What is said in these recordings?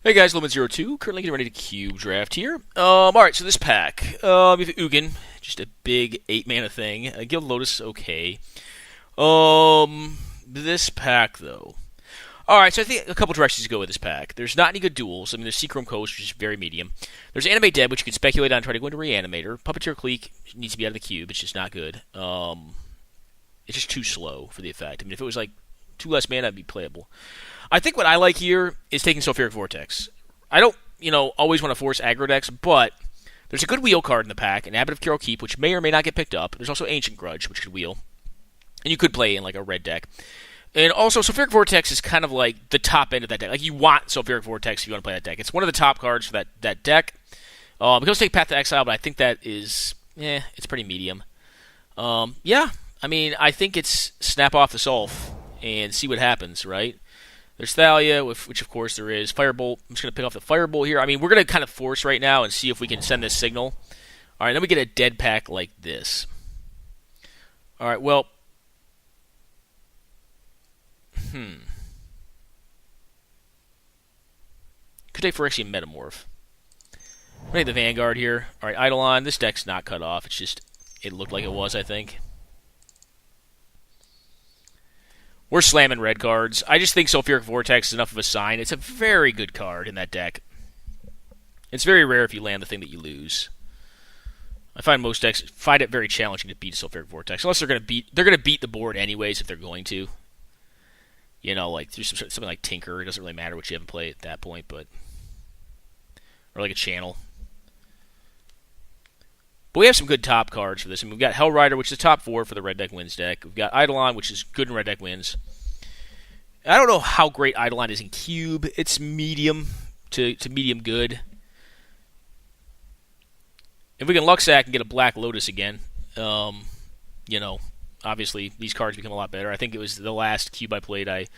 Hey guys, Lemon02, currently getting ready to cube draft here. Alright, so this pack, we have Ugin, just a big 8-mana thing. Guild Lotus, okay. This pack, though. Alright, so I think a couple directions to go with this pack. There's not any good duels. I mean, there's Seachrome Coast, which is very medium. There's Animate Dead, which you can speculate on, try to go into Reanimator. Puppeteer Clique needs to be out of the cube, it's just not good. It's just too slow for the effect. I mean, if it was like 2 less mana, it'd be playable. I think what I like here is taking Sulfuric Vortex. I don't, always want to force aggro decks, but there's a good wheel card in the pack, an Abbot of Carol Keep, which may or may not get picked up. There's also Ancient Grudge, which could wheel. And you could play in like a red deck. And also, Sulfuric Vortex is kind of like the top end of that deck. Like, you want Sulfuric Vortex if you want to play that deck. It's one of the top cards for that deck. It goes take Path to Exile, but I think that is, it's pretty medium. Yeah, I mean, I think it's snap off the Sulf and see what happens, right? There's Thalia, which of course there is. Firebolt, I'm just going to pick off the Firebolt here. I mean, we're going to kind of force right now and see if we can send this signal. Alright, then we get a dead pack like this. Alright, well. Could take Phyrexian Metamorph. I'm going to the Vanguard here. Alright, Eidolon. This deck's not cut off. It's just, it looked like it was, I think. We're slamming red cards. I just think Sulfuric Vortex is enough of a sign. It's a very good card in that deck. It's very rare if you land the thing that you lose. I find most decks find it very challenging to beat a Sulfuric Vortex, unless they're going to beat the board anyways if they're going to. Like through something like Tinker. It doesn't really matter what you have in play at that point, but or like a Channel. But we have some good top cards for this. I mean, we've got Hellrider, which is the top 4 for the Red Deck Wins deck. We've got Eidolon, which is good in Red Deck Wins. I don't know how great Eidolon is in Cube. It's medium to medium good. If we can Luxac and get a Black Lotus again, obviously these cards become a lot better. I think it was the last Cube I played. I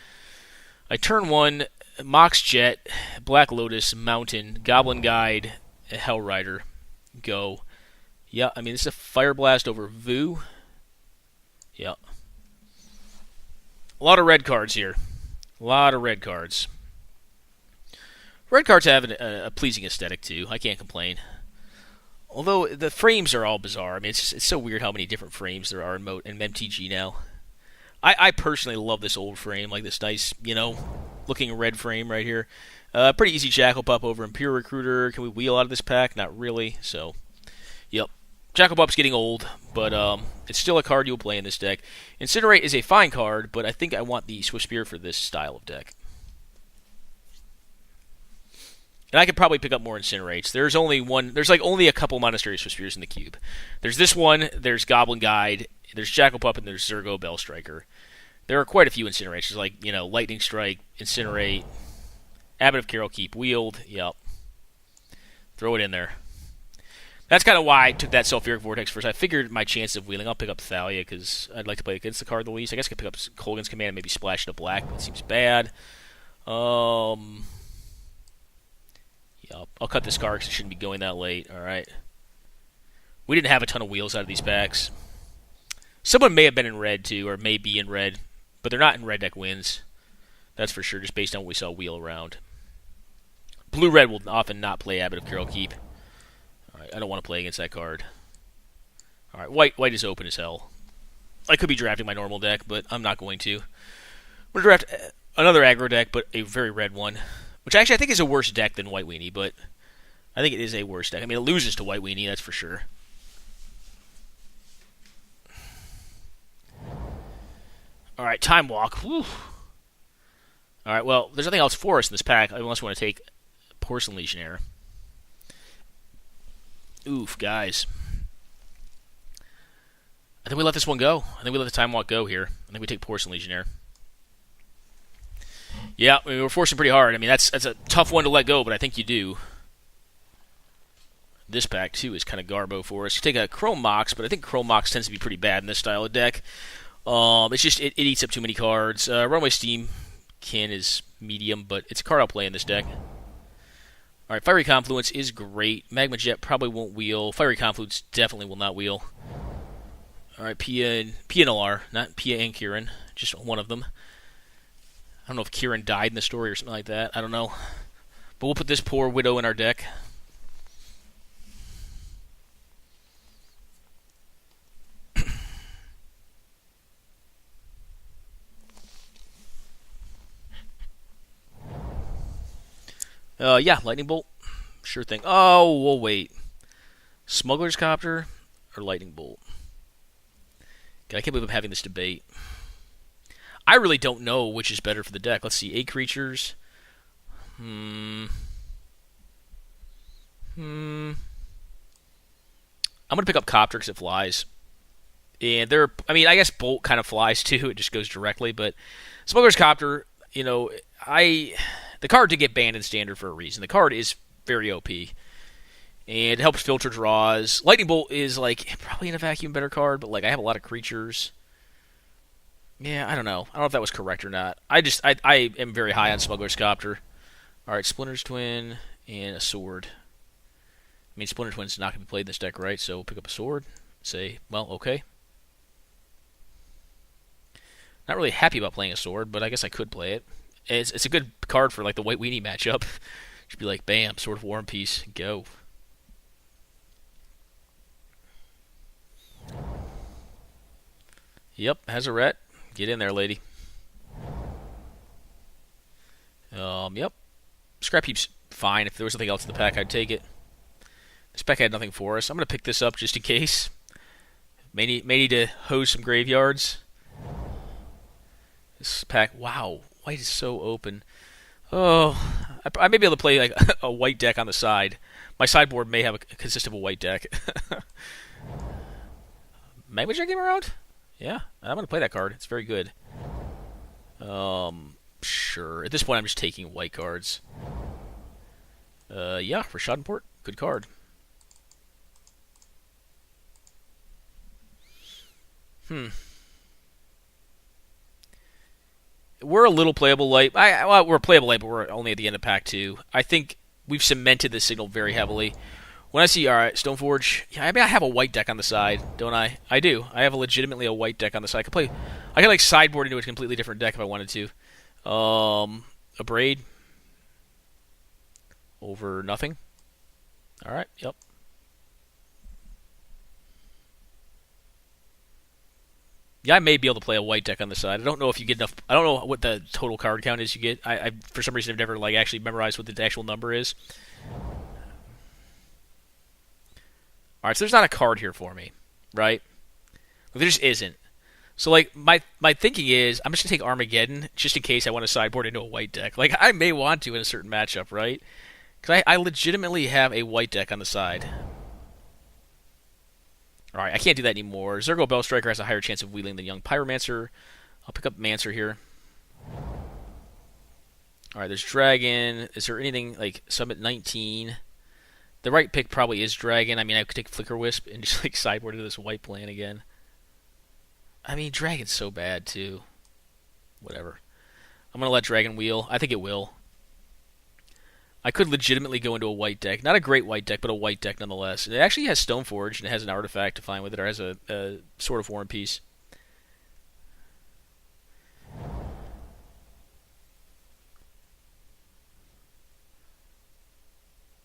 turn 1, Mox Jet, Black Lotus, Mountain, Goblin Guide, Hellrider, go. Yeah, I mean, this is a Fire Blast over Vu. Yeah. A lot of red cards here. A lot of red cards. Red cards have a pleasing aesthetic, too. I can't complain. Although, the frames are all bizarre. I mean, it's so weird how many different frames there are in MTG now. I personally love this old frame, like this nice, looking red frame right here. Pretty easy Jackal Pup over Imperial Recruiter. Can we wheel out of this pack? Not really, so... Yep. Jackal Pup's getting old, but it's still a card you'll play in this deck. Incinerate is a fine card, but I think I want the Swift Spear for this style of deck. And I could probably pick up more Incinerates. There's only a couple Monastery Swift Spears in the cube. There's this one, there's Goblin Guide, there's Jackal Pup, and there's Zergo Bellstriker. There are quite a few Incinerates. There's like, Lightning Strike, Incinerate, Abbot of Carol Keep, Wield, yep. Throw it in there. That's kind of why I took that Sulfuric Vortex first. I figured my chance of wheeling, I'll pick up Thalia because I'd like to play against the card the least. I guess I could pick up Colgan's Command and maybe splash into black, but it seems bad. Yeah, I'll cut this card because it shouldn't be going that late. Alright. We didn't have a ton of wheels out of these packs. Someone may have been in red too, or may be in red, but they're not in Red Deck Wins. That's for sure, just based on what we saw wheel around. Blue-red will often not play Abbot of Carol Keep. I don't want to play against that card. Alright, white is open as hell. I could be drafting my normal deck, but I'm not going to. I'm going to draft another aggro deck, but a very red one. Which actually I think is a worse deck than White Weenie, but I think it is a worse deck. I mean, it loses to White Weenie, that's for sure. Alright, Time Walk. Alright, well, there's nothing else for us in this pack, unless we want to take Porcelain Legionnaire. Oof, guys. I think we let this one go. I think we let the Time Walk go here. I think we take Porcelain Legionnaire. Yeah, I mean, we're forcing pretty hard. I mean, that's a tough one to let go, but I think you do. This pack, too, is kind of garbo for us. You take a Chrome Mox, but I think Chrome Mox tends to be pretty bad in this style of deck. It's just, it eats up too many cards. Runaway Steam Kin is medium, but it's a card I'll play in this deck. Alright, Fiery Confluence is great. Magma Jet probably won't wheel. Fiery Confluence definitely will not wheel. Alright, Pia and LR, not Pia and Kieran, just one of them. I don't know if Kieran died in the story or something like that. I don't know. But we'll put this poor Widow in our deck. Yeah, Lightning Bolt. Sure thing. Oh, we'll wait. Smuggler's Copter or Lightning Bolt? God, I can't believe I'm having this debate. I really don't know which is better for the deck. Let's see. 8 creatures. I'm going to pick up Copter because it flies. And I guess Bolt kind of flies too. It just goes directly. But Smuggler's Copter, the card did get banned in Standard for a reason. The card is very OP. And it helps filter draws. Lightning Bolt is, probably in a vacuum better card, but, I have a lot of creatures. Yeah, I don't know. I don't know if that was correct or not. I am very high on Smuggler's Copter. Alright, Splinter's Twin and a sword. I mean, Splinter Twin's not going to be played in this deck, right? So we'll pick up a sword. Say, well, okay. Not really happy about playing a sword, but I guess I could play it. It's a good card for, the White Weenie matchup. Should be like, bam, Sword of War and Peace, go. Yep, Hazaret. Get in there, lady. Yep. Scrap Heap's fine. If there was something else in the pack, I'd take it. This pack had nothing for us. I'm going to pick this up just in case. May need to hose some graveyards. This pack, wow. White is so open. Oh, I may be able to play a white deck on the side. My sideboard may have consist of a white deck. Magma Jet came around? Yeah, I'm going to play that card. It's very good. Sure. At this point, I'm just taking white cards. Yeah, Rashad Port. Good card. We're a little playable light. We're playable light, but we're only at the end of pack 2. I think we've cemented this signal very heavily. When I see, alright, Stoneforge, yeah, I have a white deck on the side, don't I? I do. I have legitimately a white deck on the side. I could sideboard into a completely different deck if I wanted to. A Braid. Over nothing. Alright, yep. Yeah, I may be able to play a white deck on the side. I don't know if you get enough. I don't know what the total card count is you get. I for some reason, I've never actually memorized what the actual number is. All right, so there's not a card here for me, right? There just isn't. So my thinking is I'm just gonna take Armageddon just in case I want to sideboard into a white deck. I may want to in a certain matchup, right? Because I legitimately have a white deck on the side. Alright, I can't do that anymore. Zergo Bellstriker has a higher chance of wheeling than Young Pyromancer. I'll pick up Mancer here. Alright, there's Dragon. Is there anything Summit 19? The right pick probably is Dragon. I mean, I could take Flicker Wisp and just sideboard into this white plan again. I mean, Dragon's so bad too. Whatever. I'm going to let Dragon wheel. I think it will. I could legitimately go into a white deck. Not a great white deck, but a white deck nonetheless. It actually has Stoneforge, and it has an artifact to find with it, or has a Sword of War and Peace.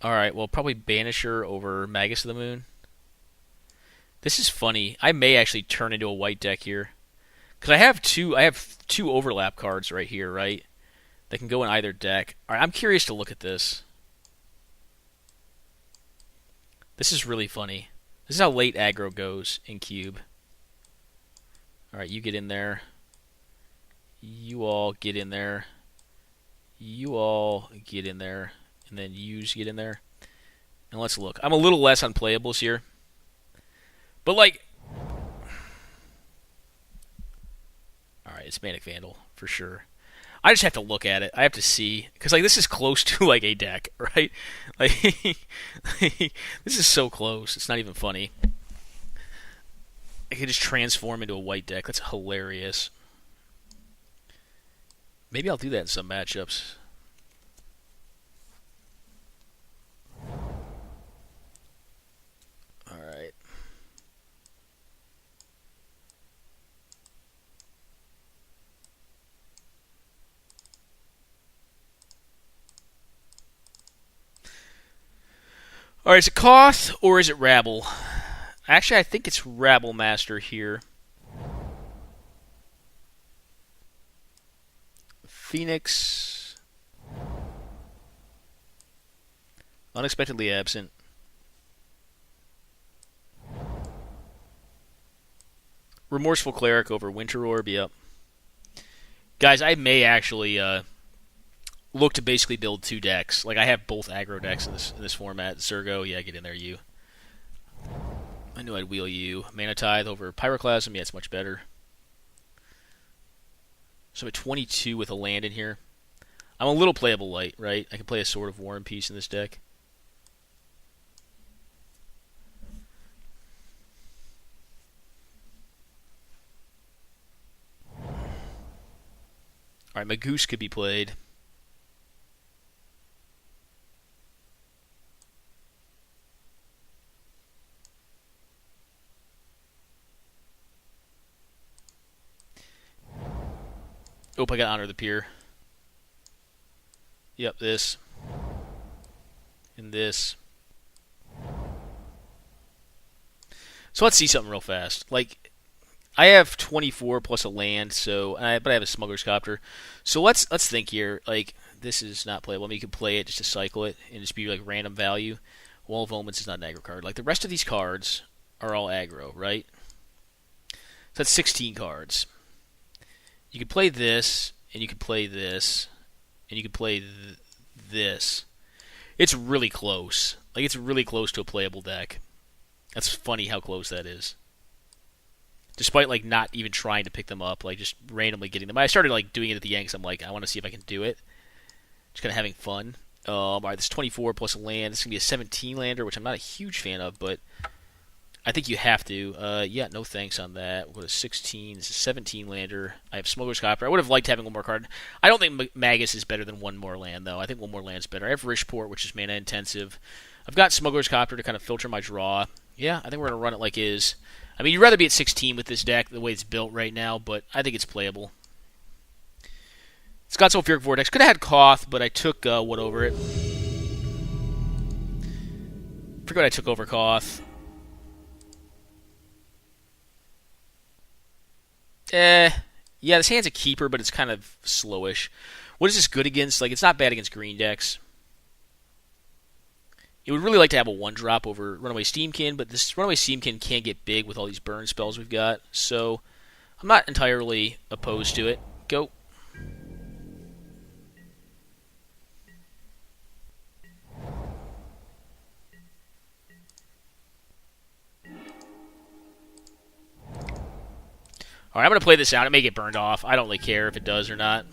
Alright, well, probably Banisher over Magus of the Moon. This is funny. I may actually turn into a white deck here. Because I have two overlap cards right here, right? They can go in either deck. Alright, I'm curious to look at this. This is really funny. This is how late aggro goes in Cube. Alright, you get in there. You all get in there. You all get in there. And then yous get in there. And let's look. I'm a little less on playables here. But Alright, it's Manic Vandal, for sure. I just have to look at it. I have to see. Because, this is close to, a deck, right? This is so close. It's not even funny. I could just transform into a white deck. That's hilarious. Maybe I'll do that in some matchups. Alright. All right, is it Koth or is it Rabble? Actually, I think it's Rabble Master here. Phoenix. Unexpectedly absent. Remorseful Cleric over Winter Orb, yep. Guys, I may actually look to basically build 2 decks. Like, I have both aggro decks in this format. Zergo, yeah, get in there, you. I knew I'd wheel you. Mana Tithe over Pyroclasm, yeah, it's much better. So I'm at 22 with a land in here. I'm a little playable light, right? I can play a Sword of War and Peace in this deck. Alright, my Goose could be played. Oh, I got Honor the Peer. Yep, this. And this. So let's see something real fast. Like, I have 24 plus a land, but I have a Smuggler's Copter. So let's think here. Like, this is not playable. I mean, you can play it just to cycle it and just be like random value. Wall of Omens is not an aggro card. Like, the rest of these cards are all aggro, right? So that's 16 cards. You could play this, and you could play this, and you could play this. It's really close. Like, it's really close to a playable deck. That's funny how close that is. Despite, like, not even trying to pick them up, like, just randomly getting them. I started, like, doing it at the end because I'm like, I want to see if I can do it. Just kind of having fun. Alright, this 24 plus a land. This is going to be a 17 lander, which I'm not a huge fan of, but I think you have to. Yeah, no thanks on that. We'll go to 16. This is a 17 lander. I have Smuggler's Copter. I would have liked having one more card. I don't think Magus is better than one more land, though. I think one more land's better. I have Rishport, which is mana intensive. I've got Smuggler's Copter to kind of filter my draw. Yeah, I think we're going to run it like is. I mean, you'd rather be at 16 with this deck, the way it's built right now, but I think it's playable. Scott's Sulfuric Vortex. Could have had Koth, but I took what over it. Forget what I took over Koth. Yeah, this hand's a keeper, but it's kind of slowish. What is this good against? Like, it's not bad against green decks. It would really like to have a 1-drop over Runaway Steamkin, but this Runaway Steamkin can get big with all these burn spells we've got, so I'm not entirely opposed to it. Go. Alright, I'm going to play this out. It may get burned off. I don't really care if it does or not.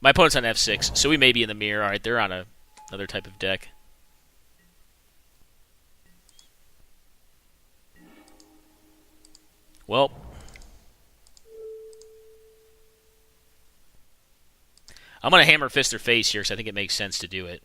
My opponent's on F6, so we may be in the mirror. Alright, they're on another type of deck. Well. I'm going to hammer fist their face here, because I think it makes sense to do it.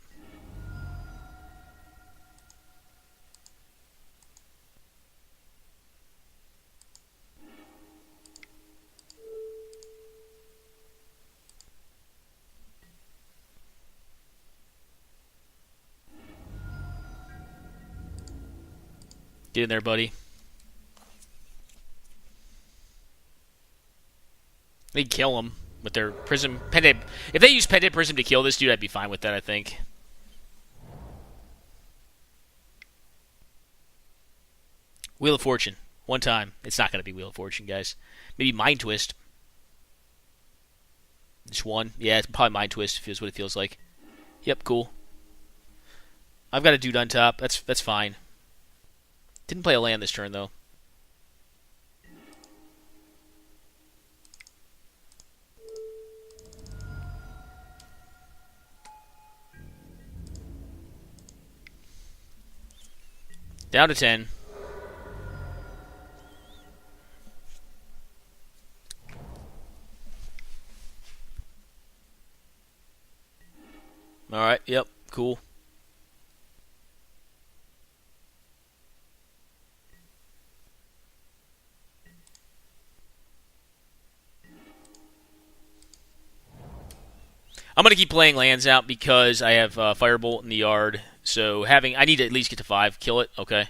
Get in there, buddy. They'd kill him with their Prism. Pendant. If they use Pendant Prism to kill this dude, I'd be fine with that, I think. Wheel of Fortune. One time. It's not going to be Wheel of Fortune, guys. Maybe Mind Twist. Just one. Yeah, it's probably Mind Twist, feels what it feels like. Yep, cool. I've got a dude on top. That's fine. Didn't play a land this turn, though. Down to 10. Alright, yep, cool. I'm gonna keep playing lands out because I have Firebolt in the yard. So I need to at least get to 5. Kill it. Okay.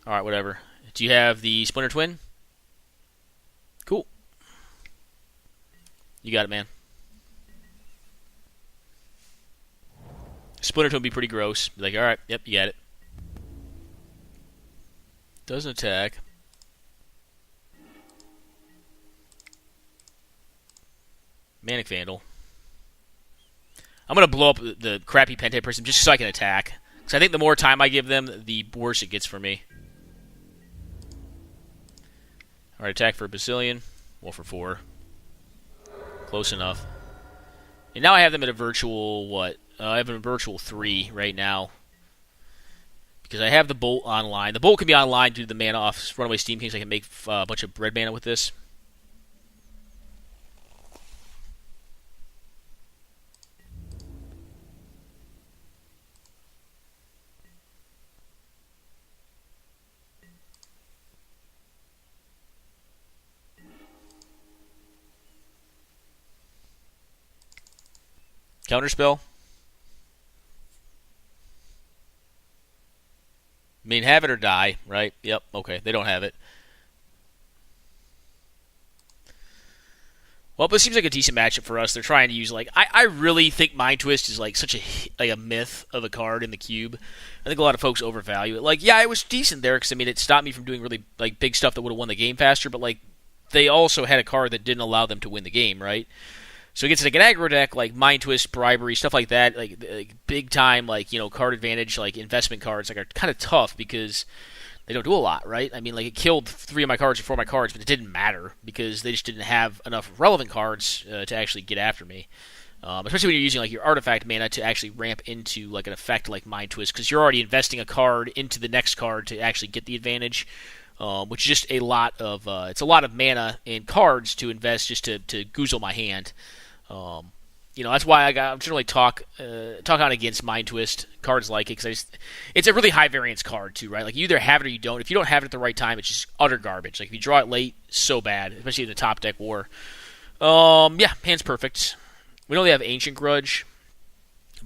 All right. Whatever. Do you have the Splinter Twin? Cool. You got it, man. Splinter Twin would be pretty gross. Be like, all right, yep, you got it. Doesn't attack. Manic Vandal. I'm going to blow up the crappy Pentad Prism just so I can attack. Because I think the more time I give them, the worse it gets for me. Alright, attack for a Basilion. Well, for 4. Close enough. And now I have them at a virtual, what? I have them at a virtual 3 right now. Because I have the Bolt online. The Bolt can be online due to the mana off Runaway Steam King, so I can make a bunch of red mana with this. Counterspell. I mean, have it or die, right? Yep, okay, they don't have it. Well, this seems like a decent matchup for us. They're trying to use, like, I really think Mind Twist is, like, such a myth of a card in the cube. I think a lot of folks overvalue it. Like, yeah, it was decent there, because, I mean, it stopped me from doing really, like, big stuff that would have won the game faster, but, like, they also had a card that didn't allow them to win the game, right? So against like an aggro deck, like Mind Twist, Bribery, stuff like that, like big time, like, you know, card advantage, like investment cards, like are kind of tough because they don't do a lot, right? I mean, like it killed 3 of my cards or 4 of my cards, but it didn't matter because they just didn't have enough relevant cards to actually get after me. Especially when you're using like your artifact mana to actually ramp into like an effect like Mind Twist, because you're already investing a card into the next card to actually get the advantage. Which is just a lot of it's a lot of mana and cards to invest just to goozle my hand. You know, that's why I generally talk on against Mind Twist cards like it, because it's a really high variance card too, right? Like you either have it or you don't. If you don't have it at the right time, it's just utter garbage. Like if you draw it late, so bad, especially in the top deck war. Yeah, hand's perfect. We know they have Ancient Grudge,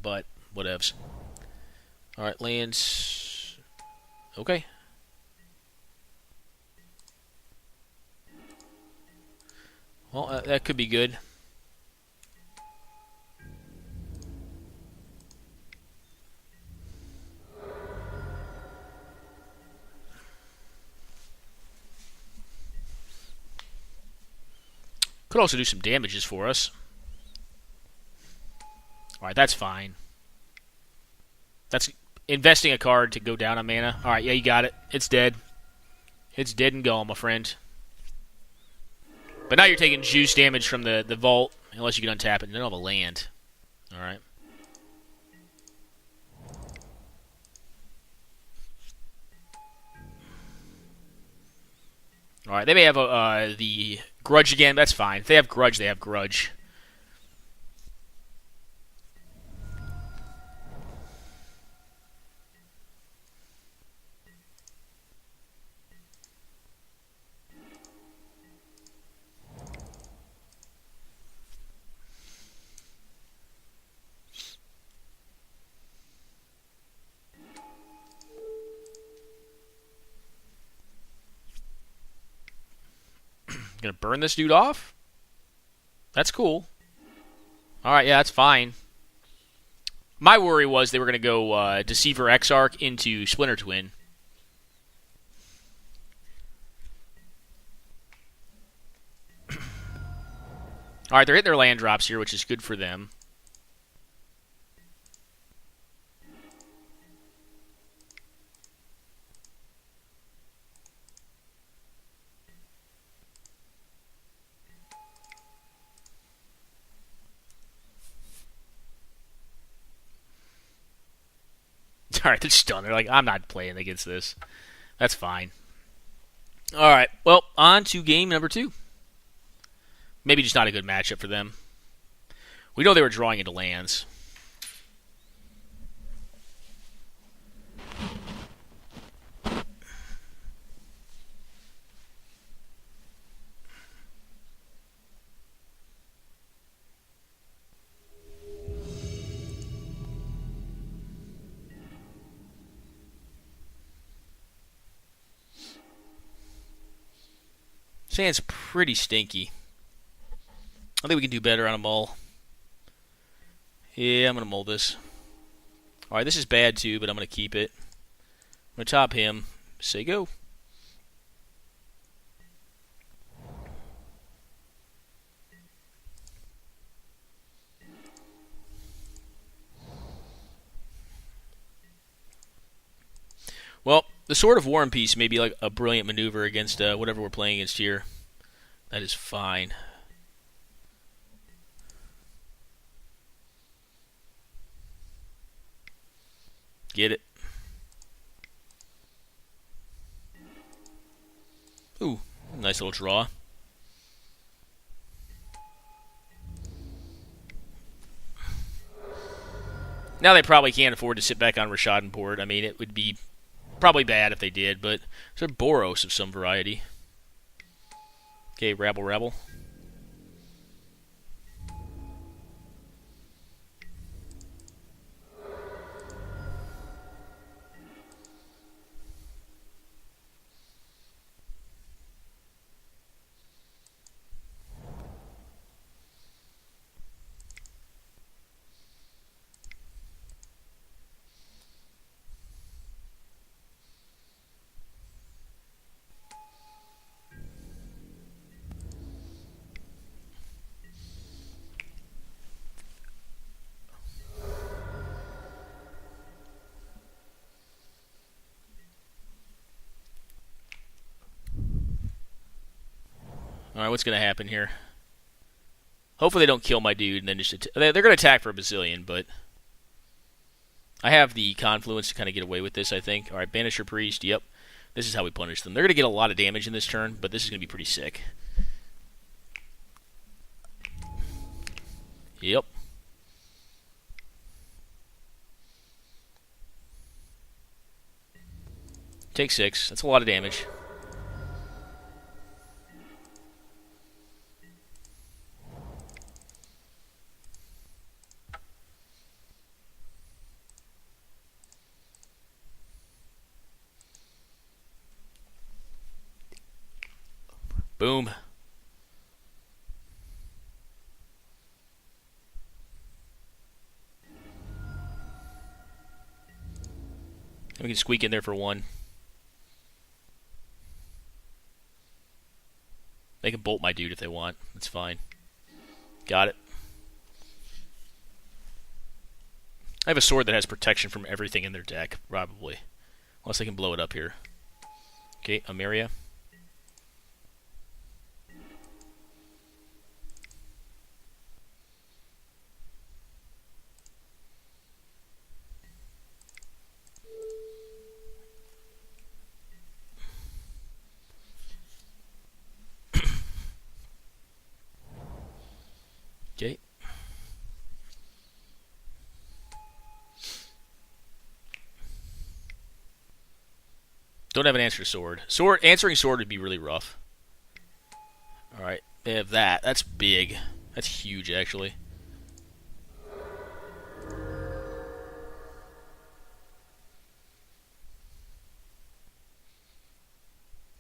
but whatevs. All right, lands. Okay. Well, that could be good. Could also do some damages for us. Alright, that's fine. That's investing a card to go down on mana. Alright, yeah, you got it. It's dead. It's dead and gone, my friend. But now you're taking juice damage from the vault, unless you can untap it. You don't have a land. Alright. Alright, they may have the Grudge again. That's fine. If they have Grudge, they have Grudge. Gonna burn this dude off? That's cool. Alright, yeah, that's fine. My worry was they were gonna go Deceiver Exarch into Splinter Twin. Alright, they're hitting their land drops here, which is good for them. Alright, they're stunned. They're like, I'm not playing against this. That's fine. Alright, well, on to game number 2. Maybe just not a good matchup for them. We know they were drawing into lands. Sand's pretty stinky. I think we can do better on a mull. Yeah, I'm going to mull this. Alright, this is bad too, but I'm going to keep it. I'm going to top him. Say go. Well, the Sword of War and Peace may be like a brilliant maneuver against whatever we're playing against here. That is fine. Get it. Ooh, nice little draw. Now they probably can't afford to sit back on Rashadenport. I mean, it would be probably bad if they did, but it's a Boros of some variety. Okay, rabble, rabble. Alright, what's going to happen here? Hopefully they don't kill my dude and then just... They're going to attack for a bazillion, but... I have the Confluence to kind of get away with this, I think. Alright, Banisher Priest, yep. This is how we punish them. They're going to get a lot of damage in this turn, but this is going to be pretty sick. Yep. Take 6. That's a lot of damage. Boom. We can squeak in there for 1. They can bolt my dude if they want. That's fine. Got it. I have a sword that has protection from everything in their deck, probably. Unless they can blow it up here. Okay, Ameria. Okay. Don't have an answer to sword. Answering sword would be really rough. Alright, they have that. That's big. That's huge, actually.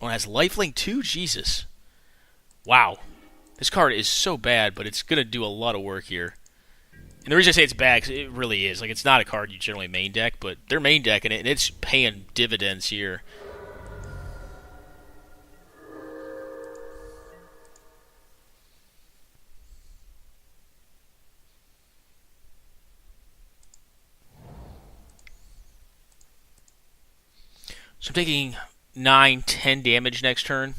Oh, it has lifelink too? Jesus. Wow. This card is so bad, but it's going to do a lot of work here. And the reason I say it's bad, because it really is. Like, it's not a card you generally main deck, but they're main decking it, and it's paying dividends here. So I'm taking 9, 10 damage next turn.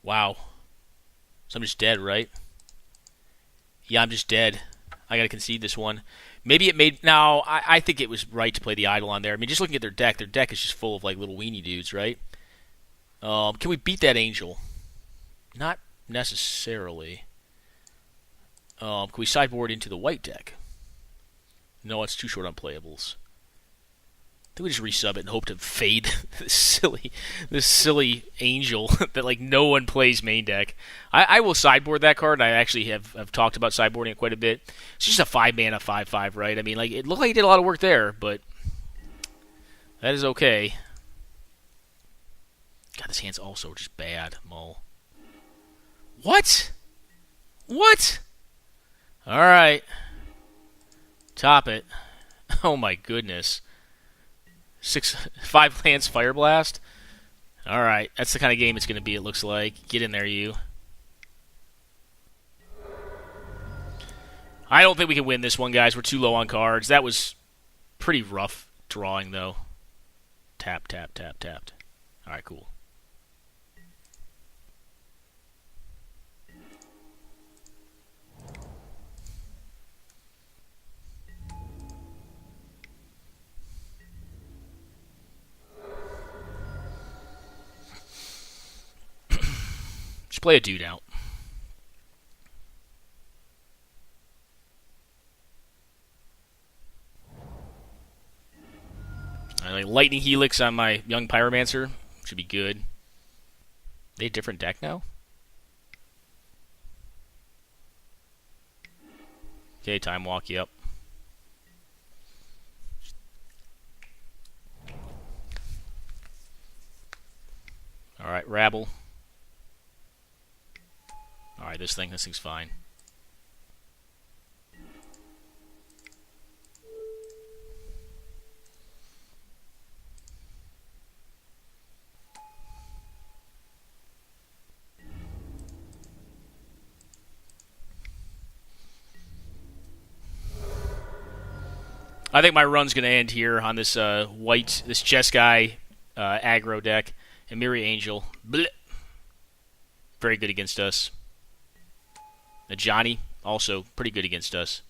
Wow. So I'm just dead, right? Yeah, I'm just dead. I gotta concede this one. Maybe it made... Now, I think it was right to play the Idol on there. I mean, just looking at their deck is just full of, like, little weenie dudes, right? Can we beat that Angel? Not necessarily. Can we sideboard into the white deck? No, it's too short on playables. I think we just resub it and hope to fade this silly Angel that like no one plays main deck. I will sideboard that card. I actually have talked about sideboarding it quite a bit. It's just a 5-mana 5/5, right? I mean, like it looked like he did a lot of work there, but that is okay. God, this hand's also just bad, Mull. What? What? Alright. Top it. Oh my goodness. 5 lands Fire Blast? Alright, that's the kind of game it's going to be, it looks like. Get in there, you. I don't think we can win this one, guys. We're too low on cards. That was pretty rough drawing, though. Tap, tap, tap, tapped. Alright, cool. Just play a dude out. Like Lightning Helix on my Young Pyromancer. Should be good. They a different deck now? Okay, Time Walk, yep. Alright, Rabble. Alright, this thing's fine. I think my run's going to end here on this this Jeskai aggro deck. And Miri Angel. Blech. Very good against us. The Johnny, also pretty good against us.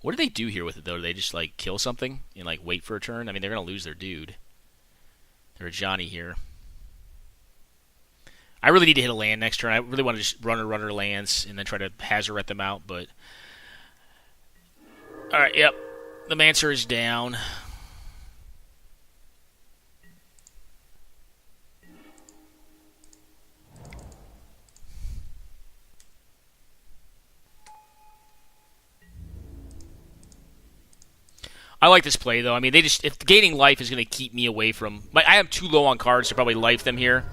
What do they do here with it, though? Do they just, like, kill something and, like, wait for a turn? I mean, they're going to lose their dude. They're a Johnny here. I really need to hit a land next turn. I really want to just runner lands and then try to Hazoret them out, but... Alright, yep. The Mancer is down. I like this play, though. I mean, if gaining life is going to keep me away from... I am too low on cards to probably life them here.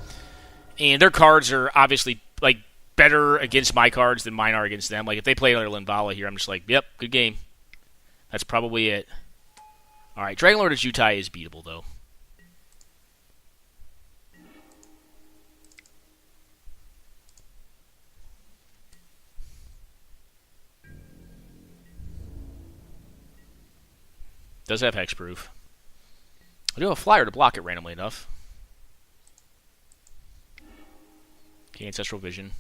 And their cards are obviously, like, better against my cards than mine are against them. Like, if they play another Linvala here, I'm just like, yep, good game. That's probably it. Alright, Dragonlord of Jutai is beatable, though. Does have hexproof. I do have a flyer to block it randomly enough. Okay, Ancestral Vision.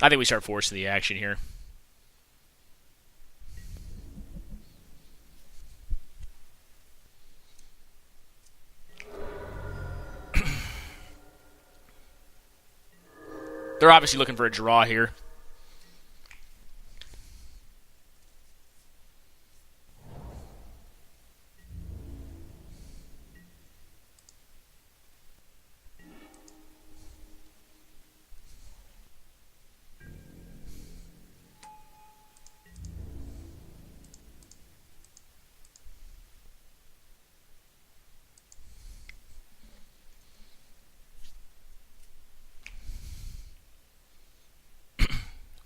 I think we start forcing the action here. They're obviously looking for a draw here.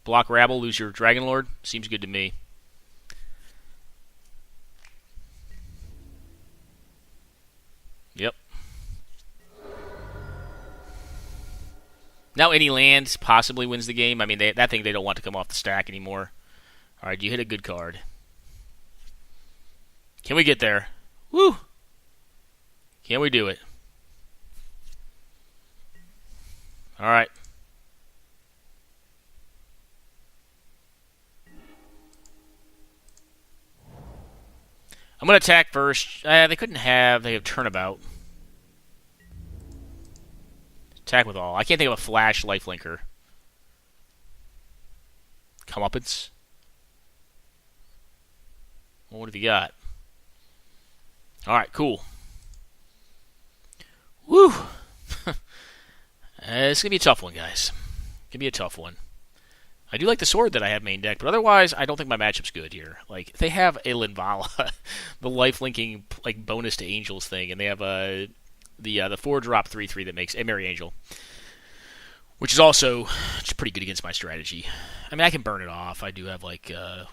Block Rabble, lose your Dragonlord. Seems good to me. Yep. Now any land possibly wins the game. I mean, that thing they don't want to come off the stack anymore. Alright, you hit a good card. Can we get there? Woo! Can we do it? Alright. I'm I'm going to attack first. They couldn't have... They have turnabout. Attack with all. I can't think of a flash lifelinker. Comeuppance. Well, what have you got? Alright, cool. Woo! It's going to be a tough one, guys. Going to be a tough one. I do like the sword that I have main deck, but otherwise, I don't think my matchup's good here. Like, they have a Linvala, the life-linking like bonus to Angels thing, and they have the 4-drop 3/3 that makes a Merry Angel, which is also just pretty good against my strategy. I mean, I can burn it off. I do have, like, a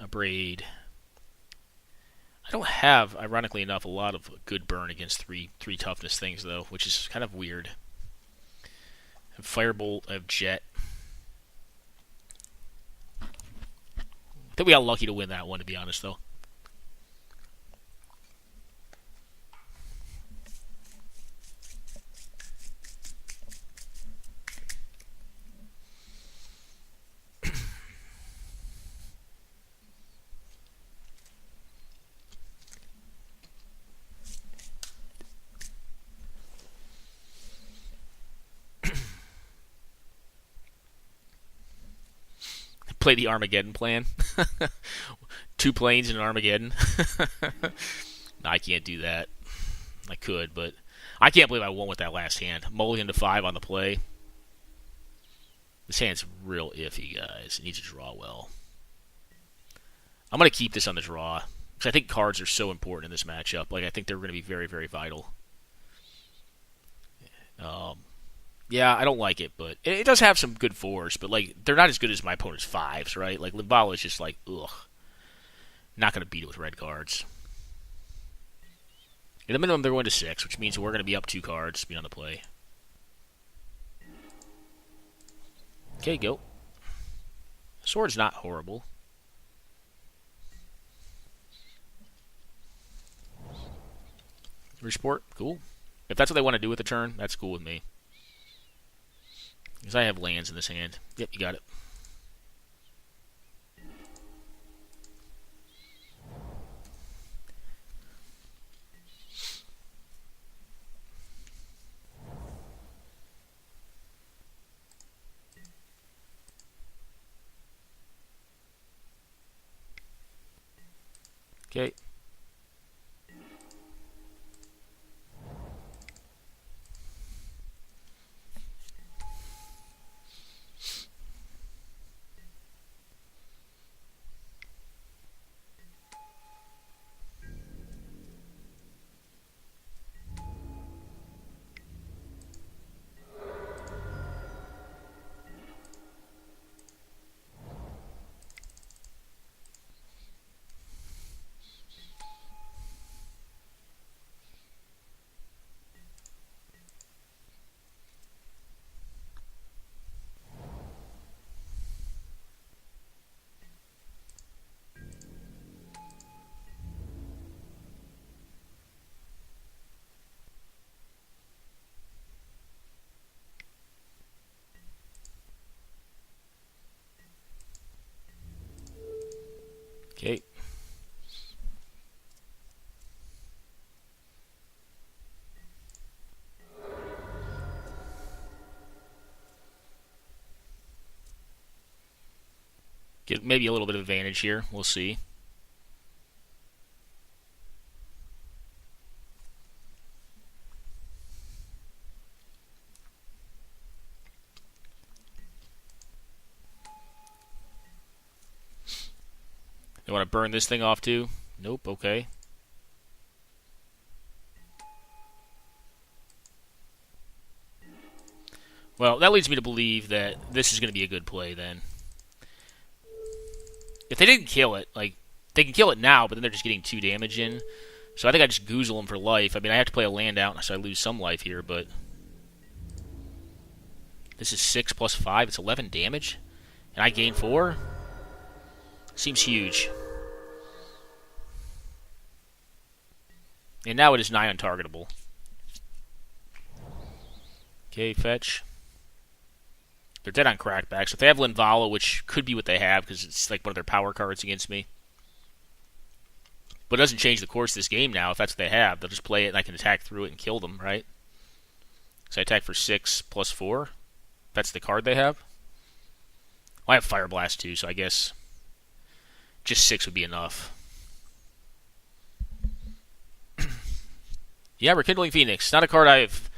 Braid. I don't have, ironically enough, a lot of good burn against three toughness things, though, which is kind of weird. I have Firebolt, I have Jet. I think we got lucky to win that one, to be honest, though. Play the Armageddon plan. 2 planes in Armageddon. No, I can't do that. I could, but I can't believe I won with that last hand. Mulligan to 5 on the play. This hand's real iffy, guys. It needs to draw well. I'm going to keep this on the draw, because I think cards are so important in this matchup. Like, I think they're going to be very, very vital. Yeah, I don't like it, but it does have some good 4s, but, like, they're not as good as my opponent's 5s, right? Like, Linvala is just like, ugh. Not going to beat it with red cards. At the minimum, they're going to 6, which means we're going to be up 2 cards, be on the play. Okay, go. Sword's not horrible. Resport, cool. If that's what they want to do with the turn, that's cool with me. Because I have lands in this hand. Yep, you got it. Okay. Okay. Get maybe a little bit of advantage here. We'll see. You want to burn this thing off too? Nope, okay. Well, that leads me to believe that this is going to be a good play then. If they didn't kill it, like, they can kill it now, but then they're just getting 2 damage in. So I think I just goozle them for life. I mean, I have to play a land out, so I lose some life here, but... This is 6 plus 5. It's 11 damage. And I gain 4? Seems huge. And now it is nigh untargetable. Okay, fetch. They're dead on crackback, so if they have Linvala, which could be what they have, because it's like one of their power cards against me. But it doesn't change the course of this game now. If that's what they have, they'll just play it and I can attack through it and kill them, right? So I attack for 6 plus 4. That's the card they have. Well, I have Fire Blast too, so I guess just 6 would be enough. Yeah, Rekindling Phoenix. Not a card I've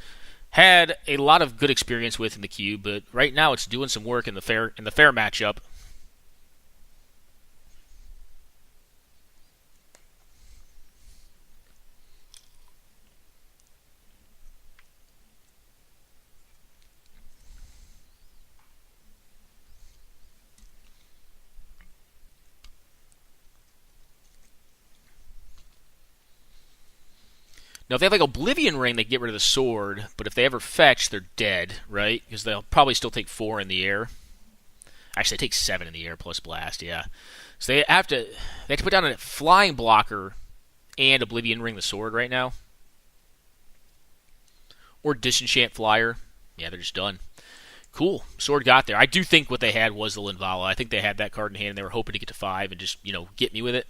had a lot of good experience with in the cube, but right now it's doing some work in the fair matchup. Now, if they have like Oblivion Ring, they can get rid of the sword, but if they ever fetch, they're dead, right? Because they'll probably still take 4 in the air. Actually, they take 7 in the air plus blast, yeah. So they have to put down a flying blocker and Oblivion Ring the sword right now. Or Disenchant Flyer. Yeah, they're just done. Cool. Sword got there. I do think what they had was the Linvala. I think they had that card in hand and they were hoping to get to 5 and just, get me with it.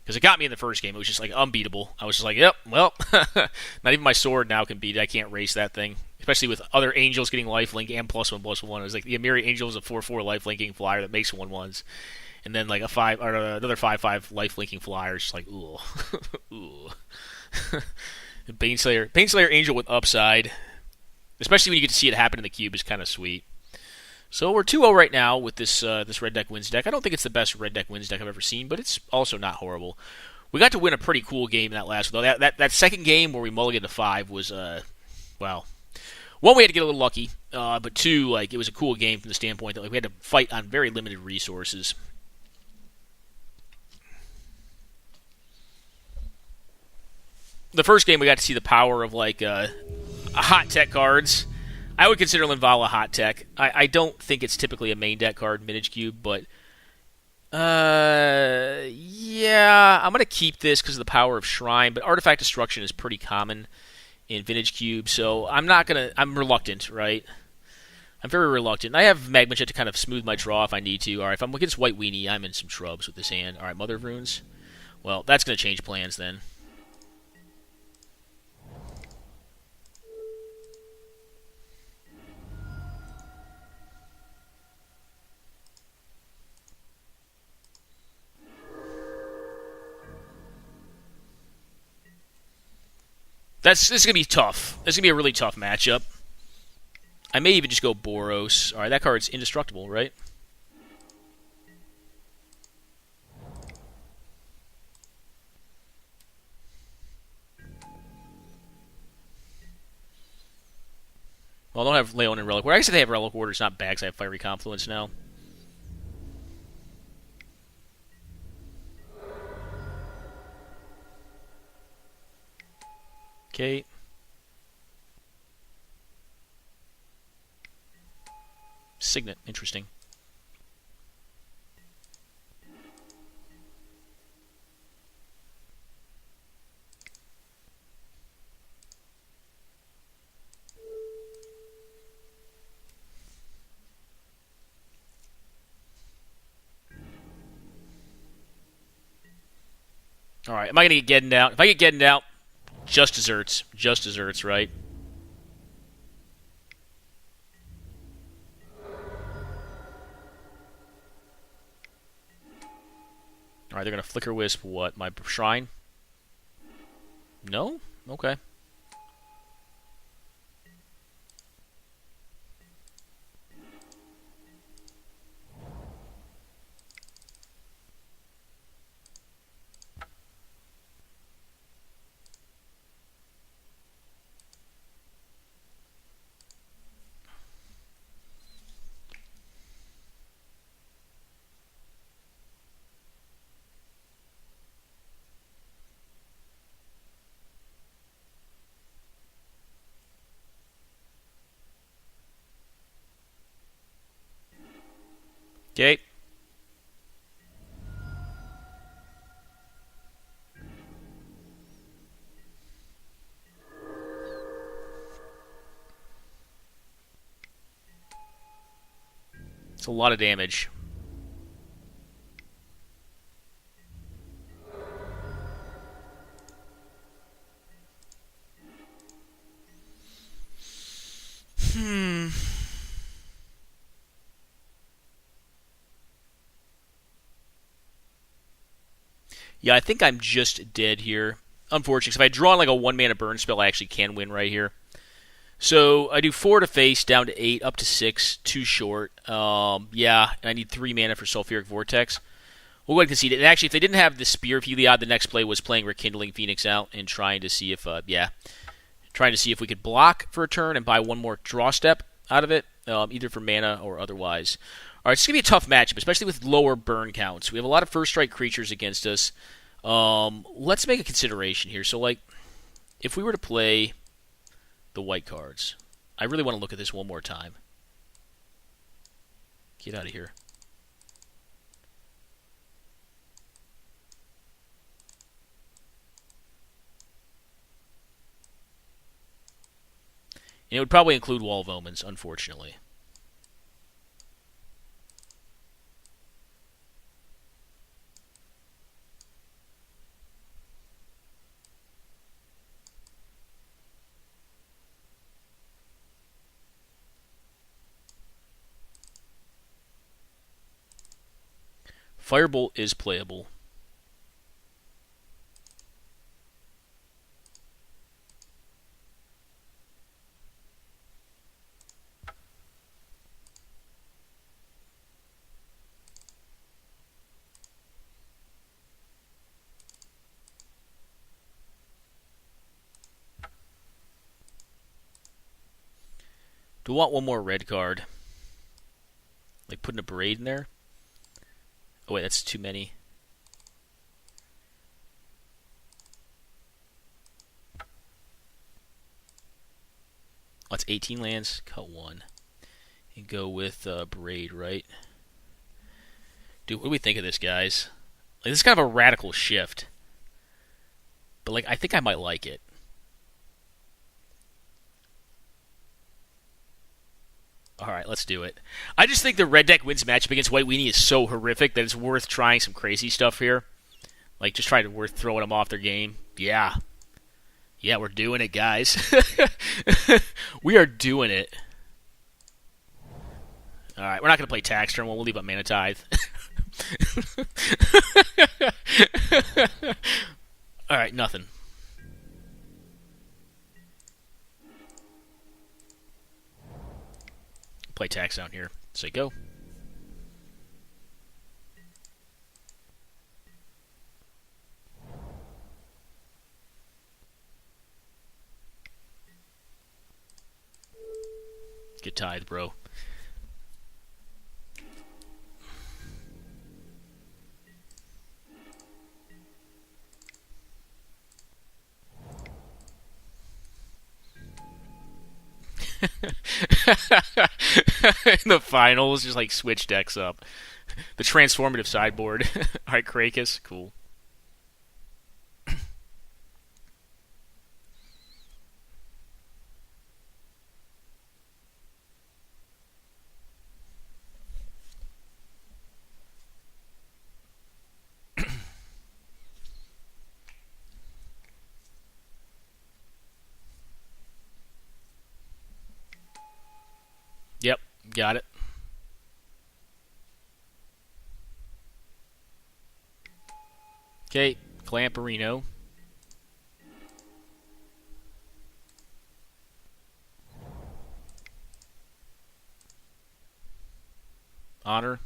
Because it got me in the first game. It was just like unbeatable. I was just like, yep, well, not even my sword now can beat it. I can't race that thing. Especially with other angels getting lifelink and +1/+1. It was like the Amiri Angel is a 4/4 lifelinking flyer that makes 1/1s. And then like a 5 or another 5/5 lifelinking flyer. It's just like, ooh. Ooh. Baneslayer Angel with upside. Especially when you get to see it happen in the cube is kind of sweet. So we're 2-0 right now with this Red Deck Wins deck. I don't think it's the best Red Deck Wins deck I've ever seen, but it's also not horrible. We got to win a pretty cool game in that last one. That second game where we mulliganed to 5 was, well, one, we had to get a little lucky, but two, like, it was a cool game from the standpoint that like, we had to fight on very limited resources. The first game we got to see the power of, like, hot tech cards. I would consider Linvala hot tech. I don't think it's typically a main deck card, Vintage Cube, but yeah, I'm gonna keep this because of the power of Shrine. But Artifact Destruction is pretty common in Vintage Cube, so I'm reluctant, right? I'm very reluctant. I have Magma Jet to kind of smooth my draw if I need to. All right, if I'm against White Weenie, I'm in some trubs with this hand. All right, Mother of Runes. Well, that's gonna change plans then. This is going to be tough. This is going to be a really tough matchup. I may even just go Boros. All right, that card's indestructible, right? Well, I don't have Leon and Relic Order. I guess if they have Relic Order, it's not bad because I have Fiery Confluence now. Okay. Signet. Interesting. All right. Am I going to get Geddoned out? If I get Geddoned out, just desserts. Just desserts, right? Alright, they're going to Flicker Wisp what? My Shrine? No? Okay. Okay. It's a lot of damage. Yeah, I think I'm just dead here. Unfortunately, 'cause if I draw like a 1-mana burn spell, I actually can win right here. So I do 4 to face, down to 8, up to 6, too short. Yeah, and I need 3 mana for Sulfuric Vortex. We'll go ahead and concede it. And actually, if they didn't have the Spear of Heliod, the next play was playing Rekindling Phoenix out and trying to see if, trying to see if we could block for a turn and buy one more draw step out of it, either for mana or otherwise. All right, it's going to be a tough matchup, especially with lower burn counts. We have a lot of first strike creatures against us. Let's make a consideration here. So, like, if we were to play the white cards, I really want to look at this one more time. Get out of here. And it would probably include Wall of Omens, unfortunately. Firebolt is playable. Do I want one more red card? Like putting a Braid in there? Oh, wait, that's too many. Oh, it's 18 lands. Cut 1. And go with Braid, right? Dude, what do we think of this, guys? Like, this is kind of a radical shift. But, like, I think I might like it. Alright, let's do it. I just think the red deck wins matchup against White Weenie is so horrific that it's worth trying some crazy stuff here. Like, just trying to worth throwing them off their game. Yeah. Yeah, we're doing it, guys. We are doing it. Alright, we're not going to play Tax Turn. We'll leave up Mana Tithe. Alright, nothing. Play Tax down here. Say go. Get Tithe, bro. In the finals, just like switch decks up. The transformative sideboard. Alright, Krakus, cool. Yep, got it. Okay, Clamperino. Honor.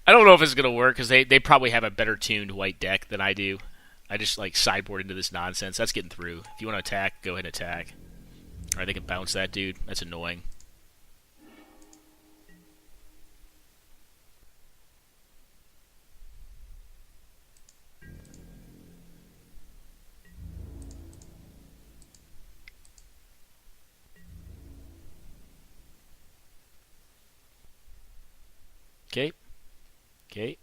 I don't know if it's going to work because they probably have a better tuned white deck than I do. I just like sideboard into this nonsense. That's getting through. If you want to attack, go ahead and attack. Alright, they can bounce that dude. That's annoying. Okay. Okay.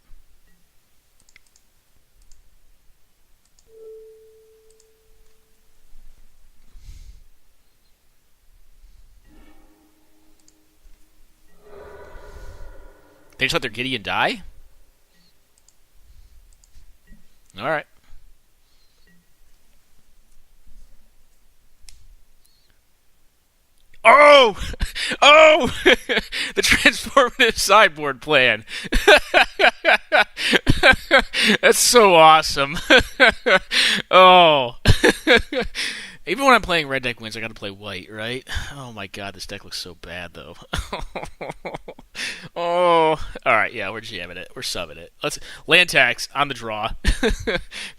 They just let their Gideon die? Alright. Oh! Oh! The transformative sideboard plan. That's so awesome. Oh. Even when I'm playing red deck wins, I gotta play white, right? Oh my god, this deck looks so bad, though. Oh. Alright, yeah, we're jamming it. We're subbing it. Let's land tax on the draw.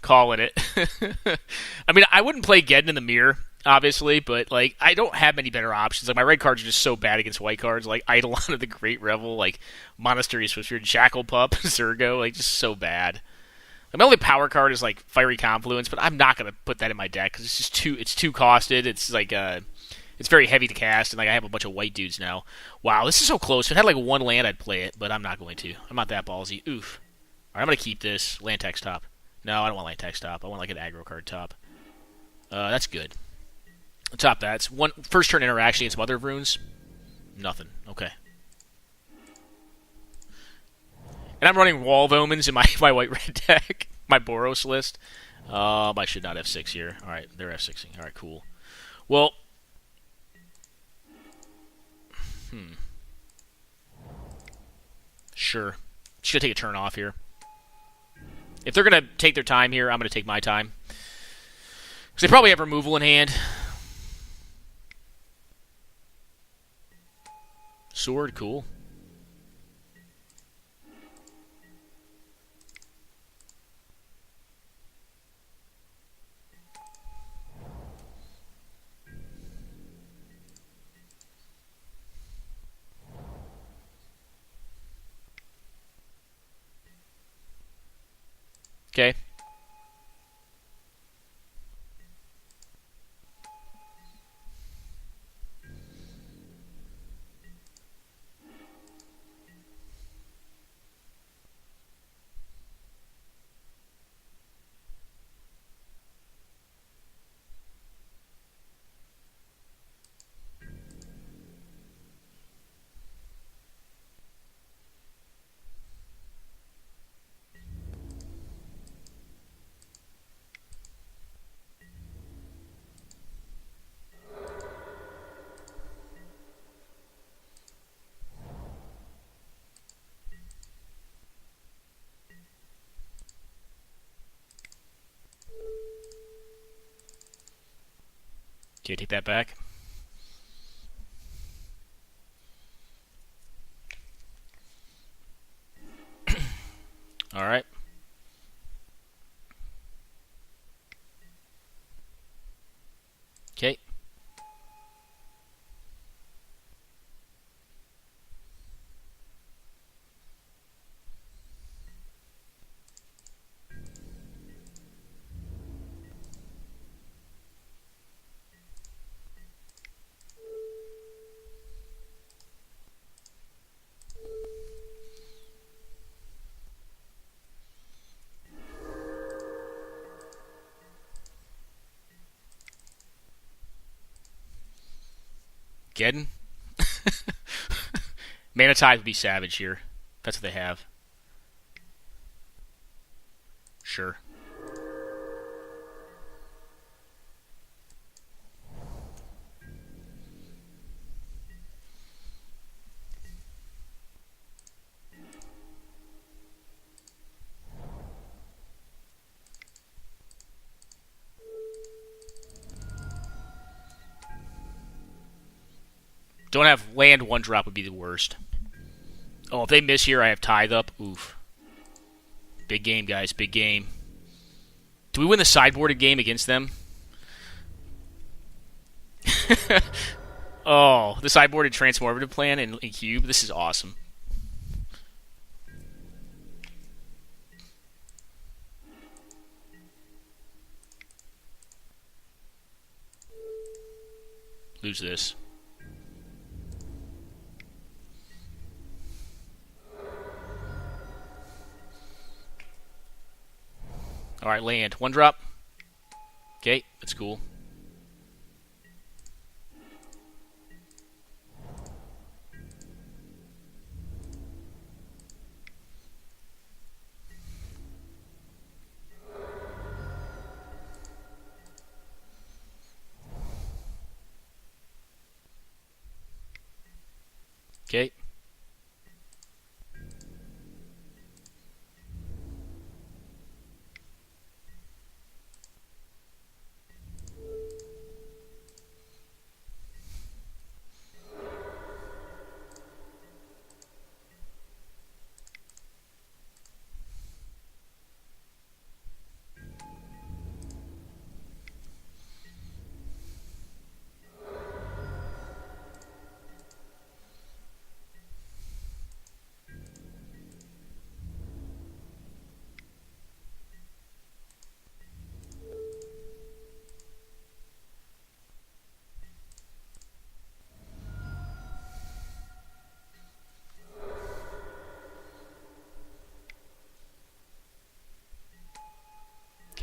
Calling it. I mean, I wouldn't play Geddon in the mirror, obviously, but like I don't have many better options. Like my red cards are just so bad against white cards, like Eidolon of the Great Revel, like Monastery Swiftspear, Jackal Pup, Zergo, like just so bad. Like, my only power card is like Fiery Confluence, but I'm not gonna put that in my deck because it's just too costed. It's like it's very heavy to cast, and like I have a bunch of white dudes now. Wow, this is so close. If it had like one land, I'd play it, but I'm not going to. I'm not that ballsy. Oof. All right, I'm gonna keep this land text top. No, I don't want land text top. I want like an aggro card top. That's good. Top that. It's one first turn interaction against Mother of Runes. Nothing. Okay. And I'm running Wall of Omens in my white-red deck. My Boros list. I should not F6 here. Alright, they're F6ing. Alright, cool. Well... Sure. Just gonna take a turn off here. If they're gonna take their time here, I'm gonna take my time. Because they probably have removal in hand. Sword, cool. Okay. Okay, take that back. Alright. Okay. Geddon? Mana Tithe would be savage here. That's what they have. Sure. Don't have land one drop would be the worst. Oh, if they miss here, I have Tithe up. Oof. Big game, guys. Big game. Do we win the sideboarded game against them? Oh, the sideboarded transformative plan in Cube. This is awesome. Lose this. Alright, land. One drop. Okay, that's cool.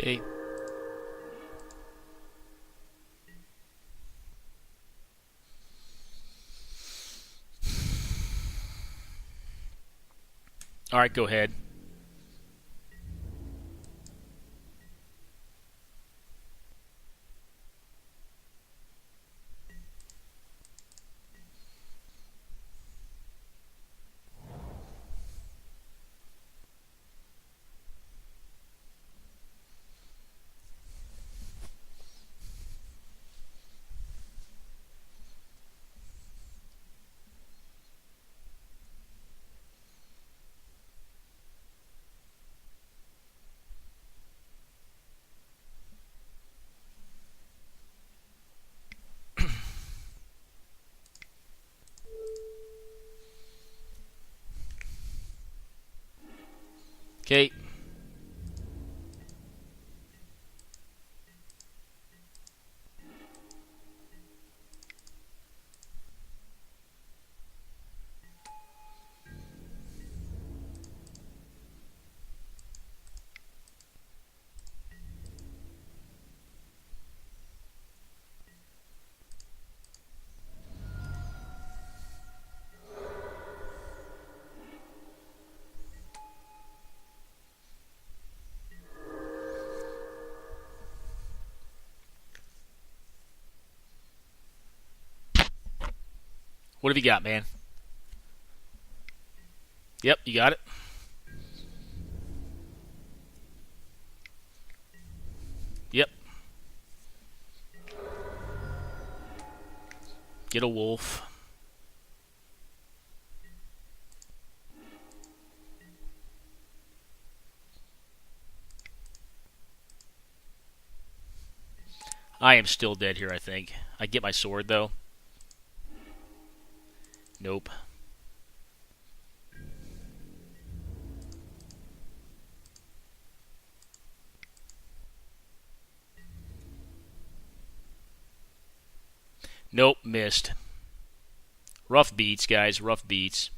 Okay. All right, go ahead. Okay. What have you got, man? Yep, you got it. Yep. Get a wolf. I am still dead here, I think. I get my sword, though. Nope. Nope, missed. Rough beats, guys. Rough beats.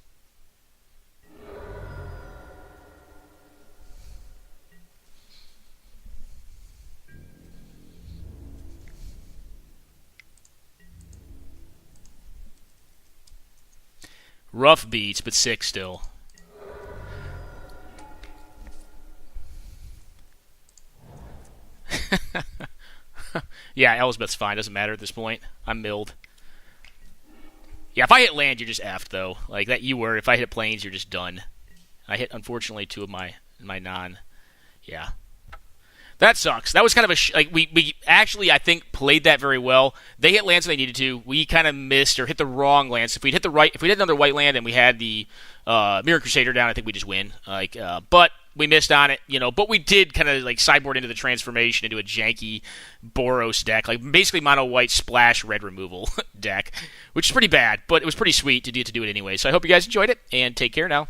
Rough beats, but sick still. Yeah, Elspeth's fine. Doesn't matter at this point. I'm milled. Yeah, if I hit land, you're just effed, though. Like that you were. If I hit planes, you're just done. I hit, unfortunately, two of my non. Yeah. That sucks. That was kind of a like we actually I think played that very well. They hit lands when they needed to. We kind of missed or hit the wrong lands. If we hit another white land and we had the Mirror Crusader down, I think we just win. But we missed on it, But we did kind of like sideboard into the transformation into a janky Boros deck, like basically mono white splash red removal deck, which is pretty bad, but it was pretty sweet to do it anyway. So I hope you guys enjoyed it and take care now.